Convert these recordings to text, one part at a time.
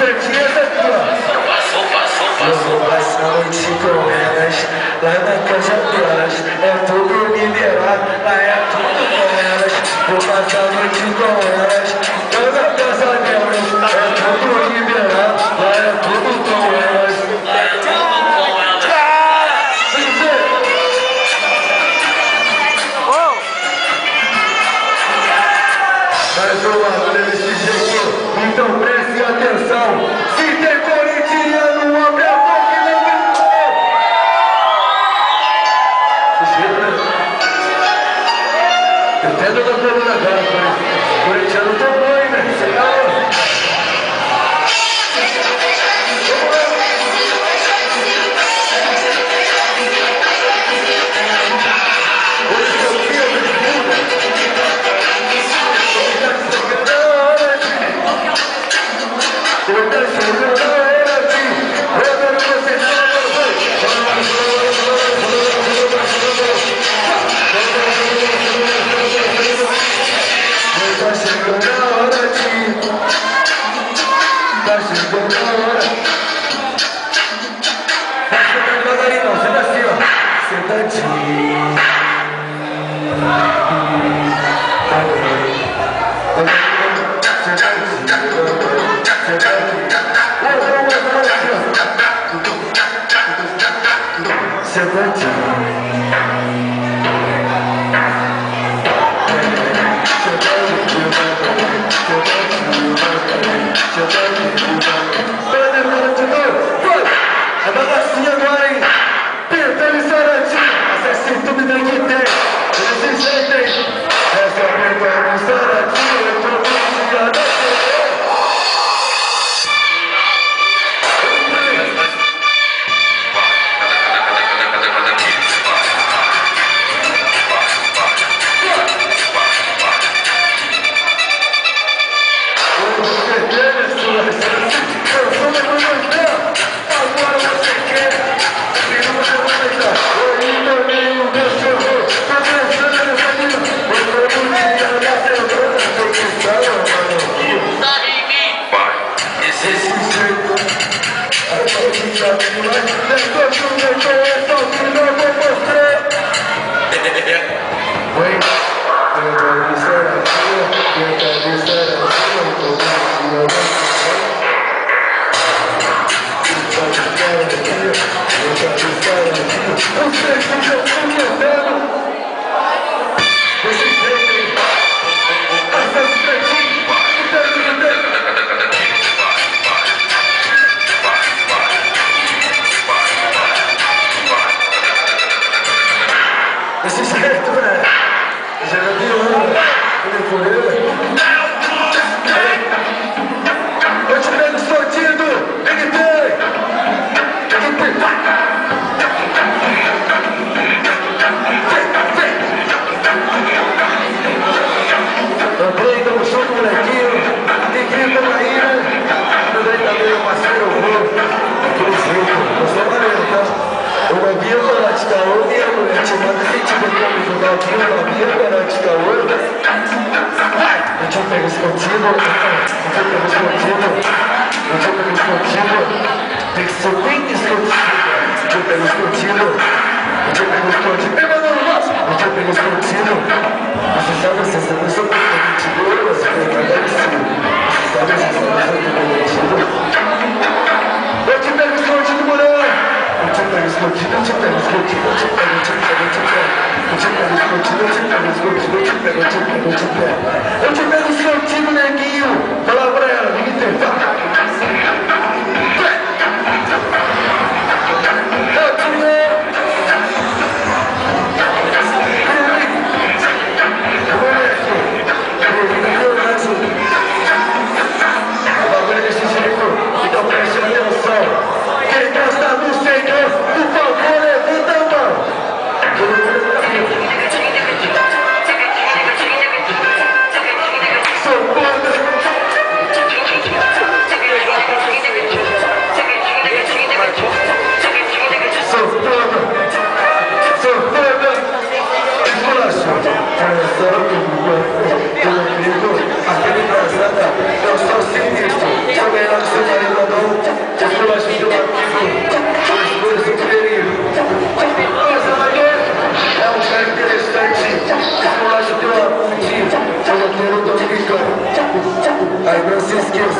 certinhas aqui, ó. Eu vou passar a noite com elas, lá na casa delas. É tudo liberado, lá é tudo com elas. Vou passar a noite com elas, lá na casa delas. É tudo liberado, lá é tudo com elas. É tudo com elas. Mas eu abro desse jeito, então preste atenção. Se tem corintiano, abre a boca e não gritou. Entenda da coluna agora, corintiano tomou, hein, velho? Sei lá,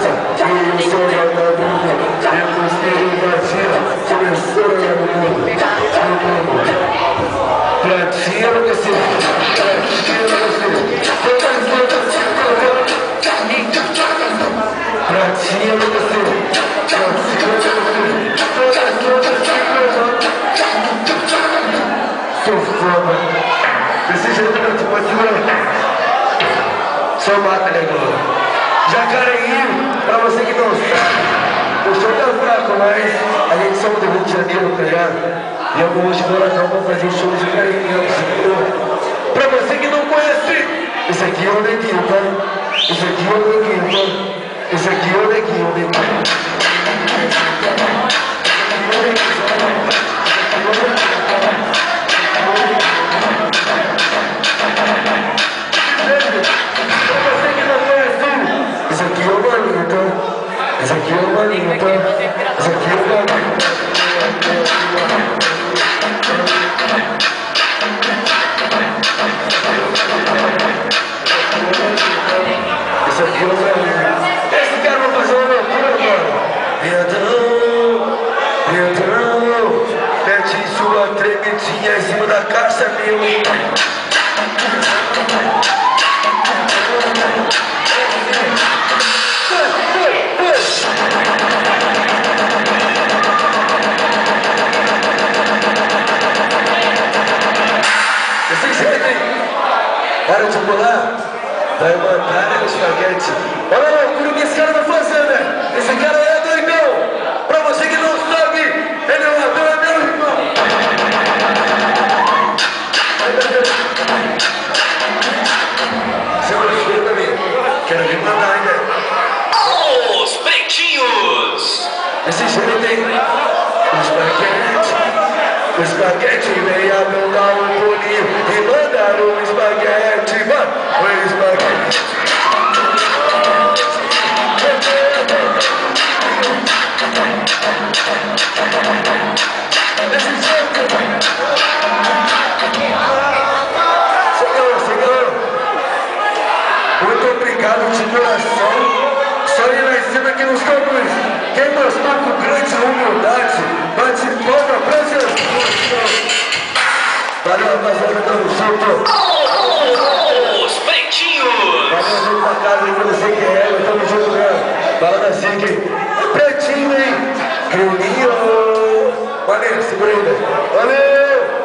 bagunça, eu sou vagabundo. Depois que ele vacila, começou a minha pratinha no cacete, pratinha no cacete. Todas as outras se colocam. Pratinha no cacete, pratinha no cacete. Todas as outras se colocam. Sou foda. Desse jeito eu te pode segurar. Sou mata, negão. Jacareí, pra você que não sabe, o show tá fraco, mas a gente somos do Rio de Janeiro, tá ligado? E eu vou hoje vou lá pra fazer um show de Jacareí. Pra você que não conhece, esse aqui é o neguinho, tá? Esse aqui é o neguinho, tá? Esse aqui é o neguinho, o neguinho. Esse aqui é o maninho, tá? Esse aqui é o maninho, tá? Esse aqui é o maninho. Esse aqui é o maninho. Esse cara vai fazer uma loucura, mano. Pedrão, mete sua tremidinha em cima da caixa, meu. Para de pular, vai mandar o espaguete. Olha a loucura que esse cara tá fazendo, né? Esse cara é doidão. Pra você que não sabe, ele é um ator, é meu irmão. Seu respeito a mim. Quero vir mandar ainda. Os pretinhos! Esse jeito tem o espaguete vem a mandar um bolinho e mandar um espaguete, mano, o espaguete. Senhor, muito obrigado de coração. Só ir lá em cima que nos conduz. Quem mostrou com grande humildade, bate palma pra Jesus. Valeu, rapaziada, tamo junto. Os pretinhos! Valeu, vem pra casa aí, você que é, tamo junto, né? Fala da Zica, hein? Pretinho, hein? Juninho! Valeu, segura aí, velho. Valeu!